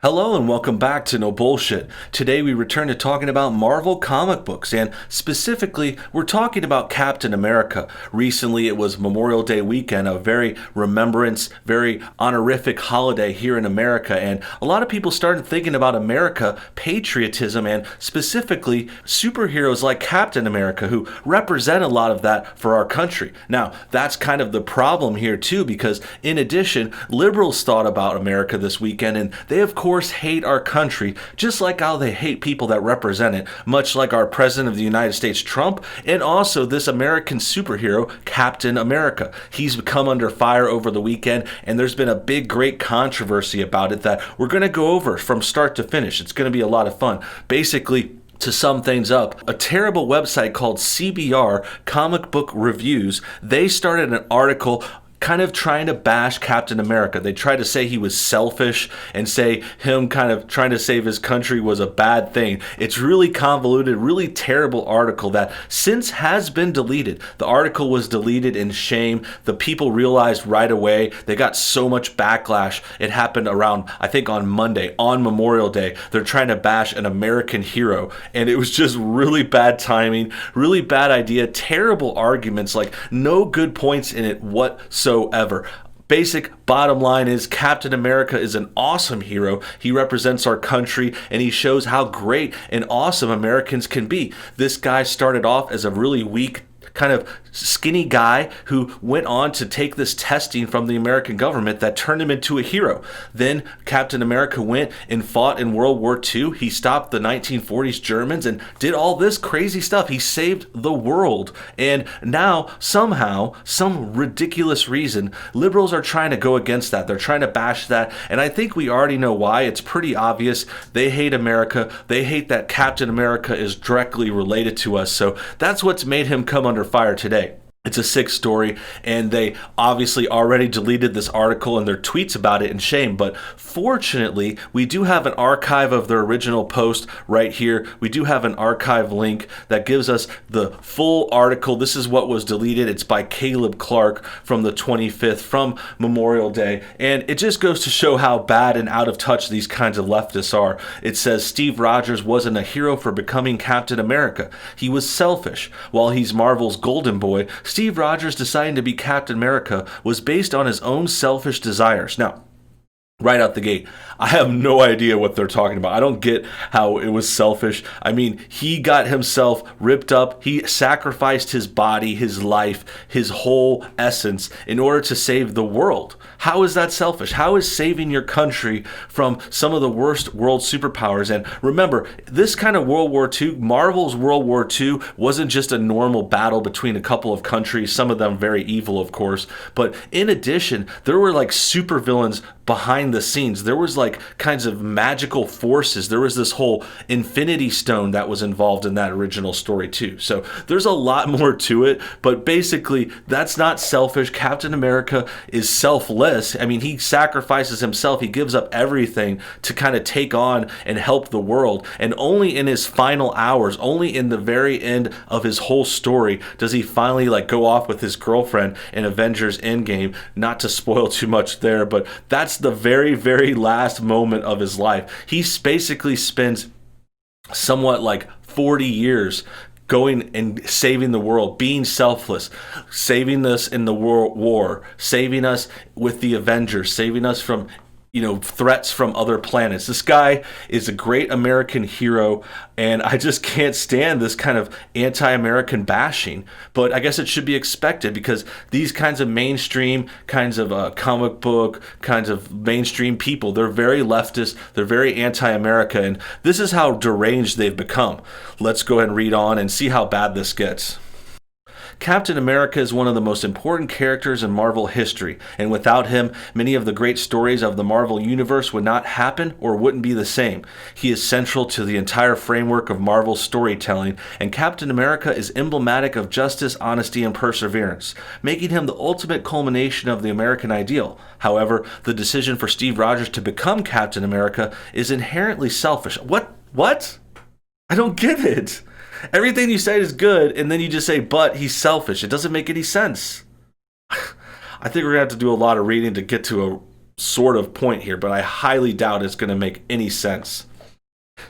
Hello and welcome back to No Bullshit. Today we return to talking about Marvel comic books, and specifically we're talking about Captain America. Recently it was Memorial Day weekend, a very very honorific holiday here in America, and a lot of people started thinking about America, patriotism, and specifically superheroes like Captain America who represent a lot of that for our country. Now, that's kind of the problem here too, because in addition, liberals thought about America this weekend, and they of course hate our country, just like how they hate people that represent it, much like our President of the United States, Trump, and also this American superhero, Captain America. He's come under fire over the weekend, and there's been a big, great controversy about it that we're going to go over from start to finish. It's going to be a lot of fun. Basically, to sum things up, a terrible website called CBR, Comic Book Reviews, they started an article kind of trying to bash Captain America. They tried to say he was selfish and say him kind of trying to save his country was a bad thing. It's really convoluted, really terrible article that since has been deleted. The article was deleted in shame. The people realized right away. They got so much backlash. It happened around, I think on Monday, on Memorial Day. They're trying to bash an American hero, and it was just really bad timing, really bad idea, terrible arguments, like no good points in it whatsoever. Basic bottom line is Captain America is an awesome hero. He represents our country, and he shows how great and awesome Americans can be. This guy started off as a really weak, kind of skinny guy who went on to take this testing from the American government that turned him into a hero. Then Captain America went and fought in World War II. He stopped the 1940s Germans and did all this crazy stuff. He saved the world. And now, somehow, some ridiculous reason, liberals are trying to go against that. They're trying to bash that. And I think we already know why. It's pretty obvious. They hate America. They hate that Captain America is directly related to us. So that's what's made him come under fire today. It's a sick story, and they obviously already deleted this article and their tweets about it in shame, but fortunately, we do have an archive of their original post right here. We do have an archive link that gives us the full article. This is what was deleted. It's by Caleb Clark from the 25th, from Memorial Day, and it just goes to show how bad and out of touch these kinds of leftists are. It says, Steve Rogers wasn't a hero for becoming Captain America. He was selfish. While he's Marvel's golden boy, Steve Rogers deciding to be Captain America was based on his own selfish desires. Now, right out the gate, I have no idea what they're talking about. I don't get how it was selfish. I mean, he got himself ripped up. He sacrificed his body, his life, his whole essence in order to save the world. How is that selfish? How is saving your country from some of the worst world superpowers? And remember, this kind of World War II, Marvel's World War II, wasn't just a normal battle between a couple of countries, some of them very evil, of course. But in addition, there were like supervillains behind the scenes. There was like kinds of magical forces. There was this whole Infinity Stone that was involved in that original story too. So there's a lot more to it, but basically that's not selfish. Captain America is selfless. I mean, he sacrifices himself. He gives up everything to kind of take on and help the world. And only in his final hours, only in the very end of his whole story, does he finally like go off with his girlfriend in Avengers Endgame. Not to spoil too much there, but that's the very, very last moment of his life. He basically spends somewhat like 40 years going and saving the world, being selfless, saving us in the world war, saving us with the Avengers, saving us from threats from other planets. This guy is a great American hero, and I just can't stand this kind of anti-American bashing. But I guess it should be expected because these kinds of mainstream kinds of comic book kinds of mainstream people, they're very leftist, they're very anti-America, and this is how deranged they've become. Let's go ahead and read on and see how bad this gets. Captain America is one of the most important characters in Marvel history, and without him, many of the great stories of the Marvel Universe would not happen or wouldn't be the same. He is central to the entire framework of Marvel storytelling, and Captain America is emblematic of justice, honesty, and perseverance, making him the ultimate culmination of the American ideal. However, the decision for Steve Rogers to become Captain America is inherently selfish. What? I don't get it. Everything you say is good, and then you just say, but he's selfish. It doesn't make any sense. I think we're going to have to do a lot of reading to get to sort of point here, but I highly doubt it's going to make any sense.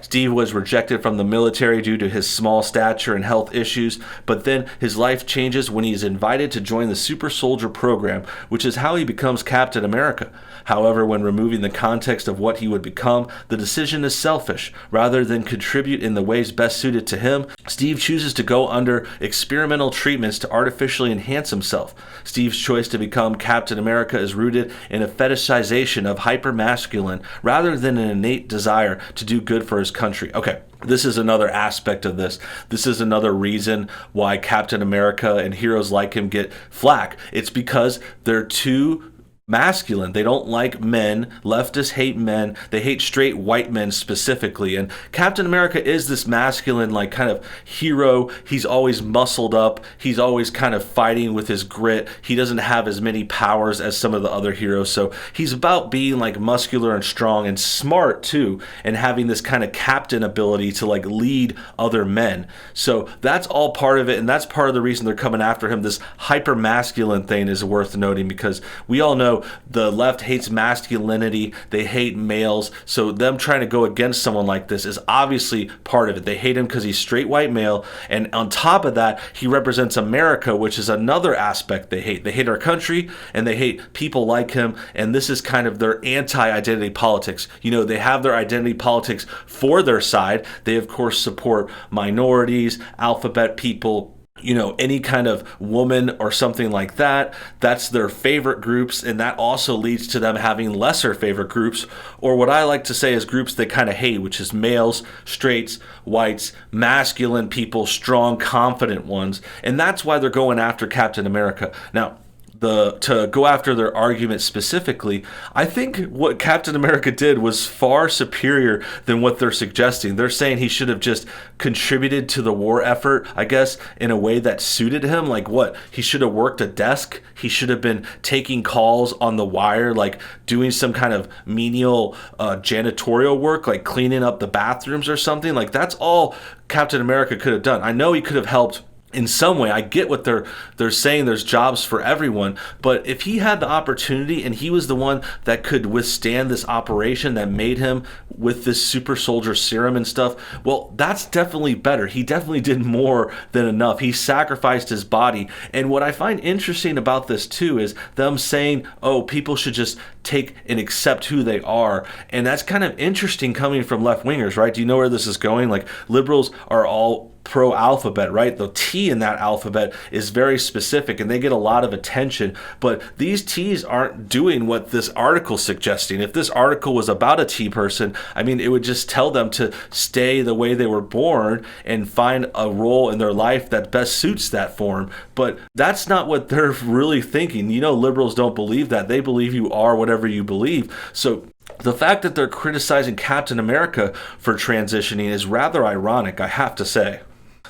Steve was rejected from the military due to his small stature and health issues, but then his life changes when he is invited to join the Super Soldier program, which is how he becomes Captain America. However, when removing the context of what he would become, the decision is selfish. Rather than contribute in the ways best suited to him, Steve chooses to go under experimental treatments to artificially enhance himself. Steve's choice to become Captain America is rooted in a fetishization of hypermasculine rather than an innate desire to do good for his country. Okay, this is another aspect of this. This is another reason why Captain America and heroes like him get flack. It's because they're too masculine. They don't like men. Leftists hate men. They hate straight white men specifically. And Captain America is this masculine, like, kind of hero. He's always muscled up. He's always kind of fighting with his grit. He doesn't have as many powers as some of the other heroes. So he's about being like muscular and strong and smart too, and having this kind of captain ability to like lead other men. So that's all part of it. And that's part of the reason they're coming after him. This hyper masculine thing is worth noting, because we all know the left hates masculinity. They hate males. So them trying to go against someone like this is obviously part of it. They hate him because he's straight white male. And on top of that, he represents America, which is another aspect they hate. They hate our country and they hate people like him. And this is kind of their anti-identity politics. You know, they have their identity politics for their side. They, of course, support minorities, alphabet people, you know, any kind of woman or something like that. That's their favorite groups, and that also leads to them having lesser favorite groups, or what I like to say is groups they kind of hate, which is males, straights, whites, masculine people, strong, confident ones. And that's why they're going after Captain America. Now, to go after their argument specifically, I think what Captain America did was far superior than what they're suggesting. They're saying he should have just contributed to the war effort, I guess, in a way that suited him. Like what? He should have worked a desk. He should have been taking calls on the wire, like doing some kind of menial janitorial work, like cleaning up the bathrooms or something. Like that's all Captain America could have done. I know he could have helped in some way. I get what they're saying, there's jobs for everyone, but if he had the opportunity and he was the one that could withstand this operation that made him with this super soldier serum and stuff, well, that's definitely better. He definitely did more than enough. He sacrificed his body. And what I find interesting about this too is them saying, oh, people should just take and accept who they are. And that's kind of interesting coming from left wingers, right? Do you know where this is going? Like liberals are all pro alphabet, right? The T in that alphabet is very specific and they get a lot of attention, but these T's aren't doing what this article is suggesting. If this article was about a T person, I mean, it would just tell them to stay the way they were born and find a role in their life that best suits that form. But that's not what they're really thinking. You know, liberals don't believe that. They believe you are whatever you believe. So the fact that they're criticizing Captain America for transitioning is rather ironic, I have to say.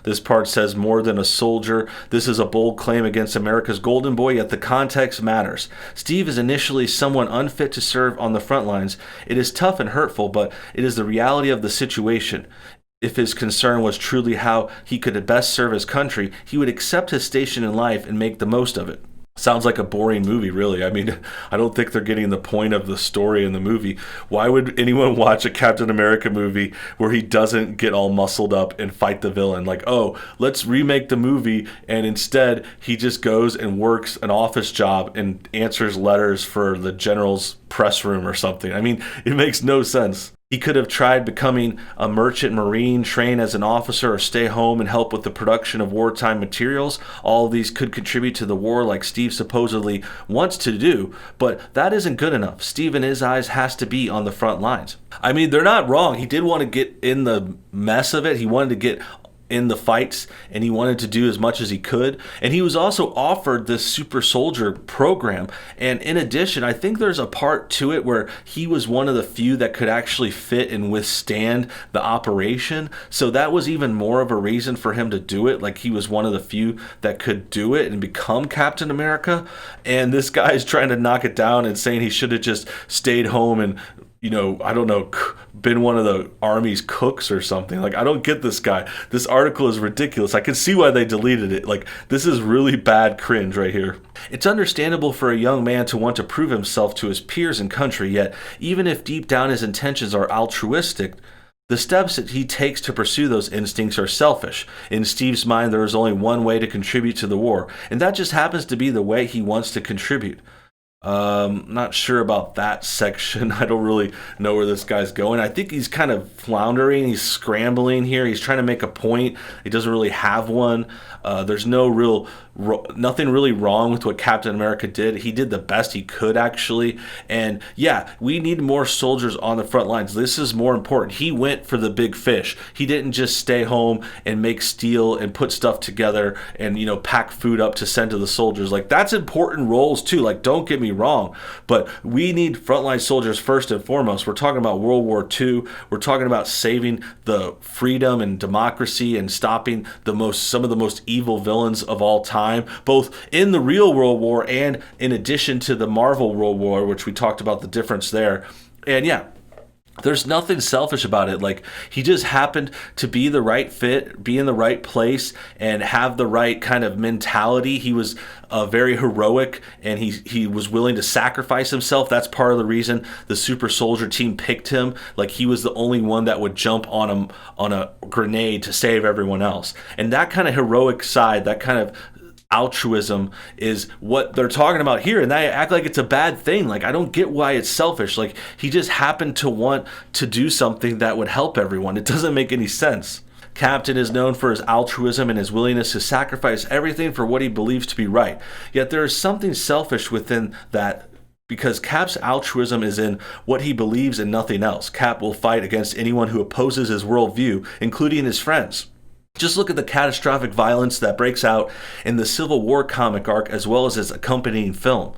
This part says more than a soldier. This is a bold claim against America's golden boy, yet the context matters. Steve is initially someone unfit to serve on the front lines. It is tough and hurtful, but it is the reality of the situation. If his concern was truly how he could best serve his country, he would accept his station in life and make the most of it. Sounds like a boring movie, really. I mean, I don't think they're getting the point of the story in the movie. Why would anyone watch a Captain America movie where he doesn't get all muscled up and fight the villain? Like, oh, let's remake the movie, and instead he just goes and works an office job and answers letters for the general's press room or something. I mean, it makes no sense. He could have tried becoming a merchant marine, train as an officer, or stay home and help with the production of wartime materials. All of these could contribute to the war like Steve supposedly wants to do, but that isn't good enough. Steve, in his eyes, has to be on the front lines. I mean, they're not wrong. He did want to get in the mess of it. He wanted to get in the fights, and he wanted to do as much as he could. And he was also offered this super soldier program. And in addition, I think there's a part to it where he was one of the few that could actually fit and withstand the operation. So that was even more of a reason for him to do it. Like he was one of the few that could do it and become Captain America. And this guy is trying to knock it down and saying he should have just stayed home and I don't know, been one of the army's cooks or something. Like, I don't get this guy. This article is ridiculous. I can see why they deleted it. Like, this is really bad cringe right here. It's understandable for a young man to want to prove himself to his peers and country, yet even if deep down his intentions are altruistic, the steps that he takes to pursue those instincts are selfish. In Steve's mind, there is only one way to contribute to the war, and that just happens to be the way he wants to contribute. Not sure about that section. I don't really know where this guy's going. I think he's kind of floundering. He's scrambling here. He's trying to make a point. He doesn't really have one. There's nothing really wrong with what Captain America did. He did the best he could, actually. And yeah, we need more soldiers on the front lines. This is more important. He went for the big fish. He didn't just stay home and make steel and put stuff together and, pack food up to send to the soldiers. Like, that's important roles too. Like, don't get me wrong, but we need frontline soldiers first and foremost. We're talking about World War II. We're talking about saving the freedom and democracy and stopping some of the most evil villains of all time, both in the real World War and in addition to the Marvel World War, which we talked about the difference there. And yeah, there's nothing selfish about it. Like, he just happened to be the right fit, be in the right place, and have the right kind of mentality. He was very heroic, and he was willing to sacrifice himself. That's part of the reason the super soldier team picked him. Like, he was the only one that would jump on a grenade to save everyone else. And that kind of heroic side, that kind of altruism is what they're talking about here, and they act like it's a bad thing. Like, I don't get why it's selfish. Like, he just happened to want to do something that would help everyone. It doesn't make any sense. Captain is known for his altruism and his willingness to sacrifice everything for what he believes to be right. Yet there is something selfish within that, because Cap's altruism is in what he believes and nothing else. Cap will fight against anyone who opposes his worldview, including his friends. Just look at the catastrophic violence that breaks out in the Civil War comic arc as well as its accompanying film.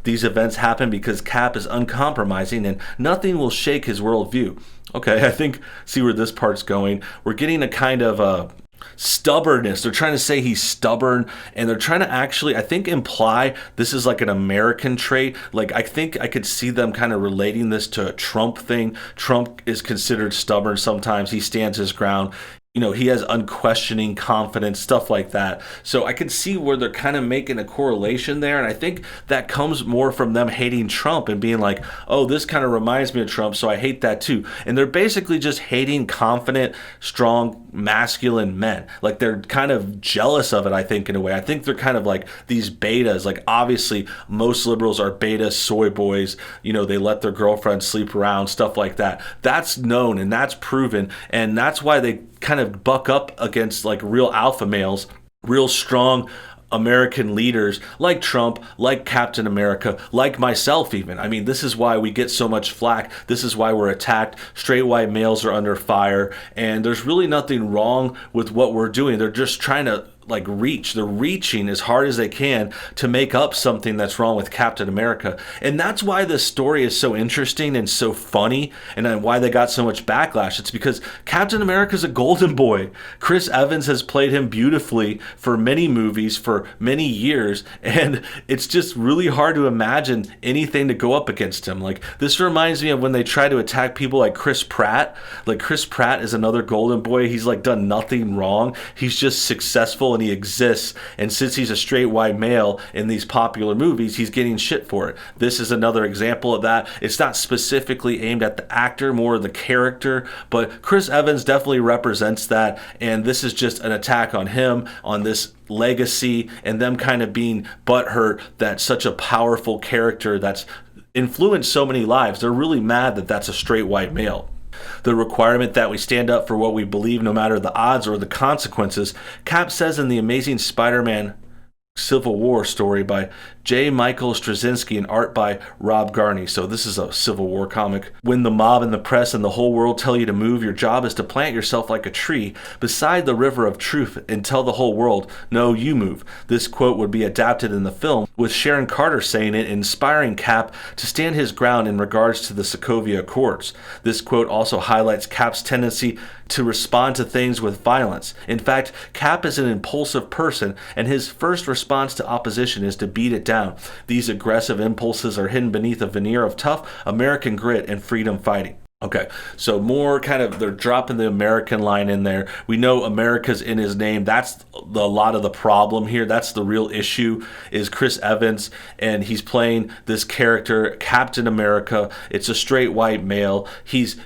These events happen because Cap is uncompromising and nothing will shake his worldview. Okay, I see where this part's going. We're getting a kind of stubbornness. They're trying to say he's stubborn, and they're trying to actually, I think, imply this is like an American trait. Like, I think I could see them kind of relating this to a Trump thing. Trump is considered stubborn sometimes. He stands his ground. He has unquestioning confidence, stuff like that. So I can see where they're kind of making a correlation there. And I think that comes more from them hating Trump and being like, oh, this kind of reminds me of Trump, so I hate that too. And they're basically just hating confident, strong, masculine men. Like, they're kind of jealous of it, I think, in a way. I think they're kind of like these betas. Like, obviously, most liberals are beta soy boys. They let their girlfriends sleep around, stuff like that. That's known and that's proven. And that's why they kind of buck up against like real alpha males, real strong American leaders like Trump, like Captain America, like myself even. I mean, this is why we get so much flack. This is why we're attacked. Straight white males are under fire, and there's really nothing wrong with what we're doing. They're just trying to they're reaching as hard as they can to make up something that's wrong with Captain America. And that's why this story is so interesting and so funny, and why they got so much backlash. It's because Captain America's a golden boy. Chris Evans has played him beautifully for many movies for many years, and it's just really hard to imagine anything to go up against him. Like, this reminds me of when they try to attack people like Chris Pratt. Like, Chris Pratt is another golden boy. He's done nothing wrong. He's just successful and he exists, and since he's a straight white male in these popular movies, he's getting shit for it. This is another example of that. It's not specifically aimed at the actor, more the character, but Chris Evans definitely represents that, and this is just an attack on him, on this legacy, and them kind of being butthurt that such a powerful character that's influenced so many lives. They're really mad that that's a straight white male. The requirement that we stand up for what we believe no matter the odds or the consequences, Cap says in the Amazing Spider-Man Civil War story by J. Michael Straczynski and art by Rob Garney. So this is a Civil War comic. When the mob and the press and the whole world tell you to move, your job is to plant yourself like a tree beside the river of truth and tell the whole world, no, you move. This quote would be adapted in the film, with Sharon Carter saying it, inspiring Cap to stand his ground in regards to the Sokovia Accords. This quote also highlights Cap's tendency to respond to things with violence. In fact, Cap is an impulsive person, and his first response response to opposition is to beat it down. These aggressive impulses are hidden beneath a veneer of tough American grit and freedom fighting. Okay, so more kind of, they're dropping the American line in there. We know America's in his name. That's a lot of the problem here. That's the real issue, is Chris Evans, and he's playing this character, Captain America. It's a straight white male. He's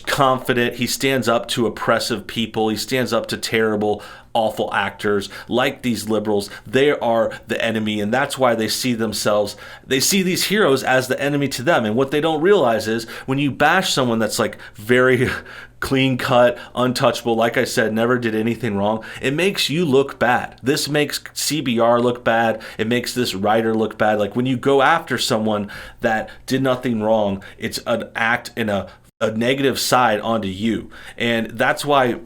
confident. He stands up to oppressive people. He stands up to terrible, awful actors like these liberals. They are the enemy, and that's why they see these heroes as the enemy to them. And what they don't realize is when you bash someone that's like very clean cut, untouchable, like I said, never did anything wrong, it makes you look bad. This makes CBR look bad. It makes this writer look bad. Like when you go after someone that did nothing wrong, it's an act in a negative side onto you. And that's why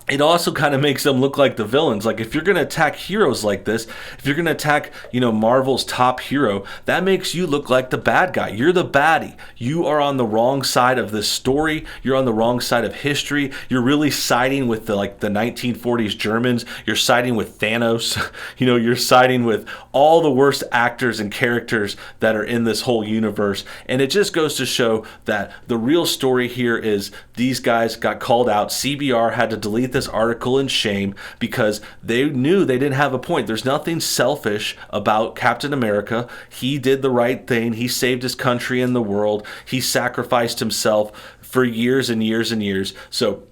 it also kind of makes them look like the villains. Like if you're going to attack heroes like this, if you're going to attack, Marvel's top hero, that makes you look like the bad guy. You're the baddie. You are on the wrong side of this story. You're on the wrong side of history. You're really siding with the 1940s Germans. You're siding with Thanos. You're siding with all the worst actors and characters that are in this whole universe. And it just goes to show that the real story here is these guys got called out. CBR had to delete this article in shame because they knew they didn't have a point. There's nothing selfish about Captain America. He did the right thing. He saved his country and the world. He sacrificed himself for years and years and years. So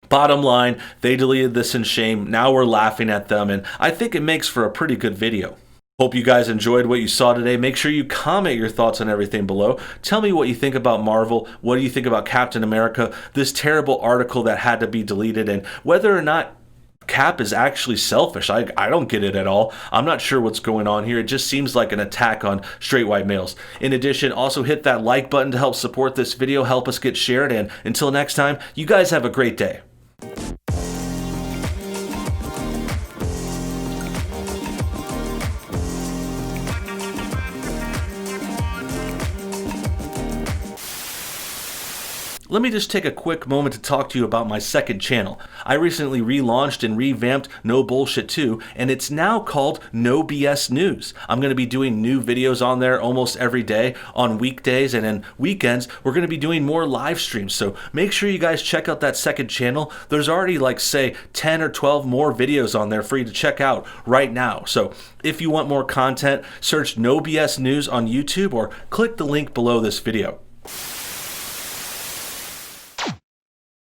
bottom line, they deleted this in shame. Now we're laughing at them, and I think it makes for a pretty good video. Hope you guys enjoyed what you saw today. Make sure you comment your thoughts on everything below. Tell me what you think about Marvel. What do you think about Captain America? This terrible article that had to be deleted, and whether or not Cap is actually selfish. I don't get it at all. I'm not sure what's going on here. It just seems like an attack on straight white males. In addition, also hit that like button to help support this video, help us get shared, and until next time, you guys have a great day. Let me just take a quick moment to talk to you about my second channel. I recently relaunched and revamped No Bullshit 2, and it's now called NoBS News. I'm going to be doing new videos on there almost every day on weekdays, and then weekends we're going to be doing more live streams. So make sure you guys check out that second channel. There's already say 10 or 12 more videos on there for you to check out right now. So if you want more content, search NoBS News on YouTube or click the link below this video.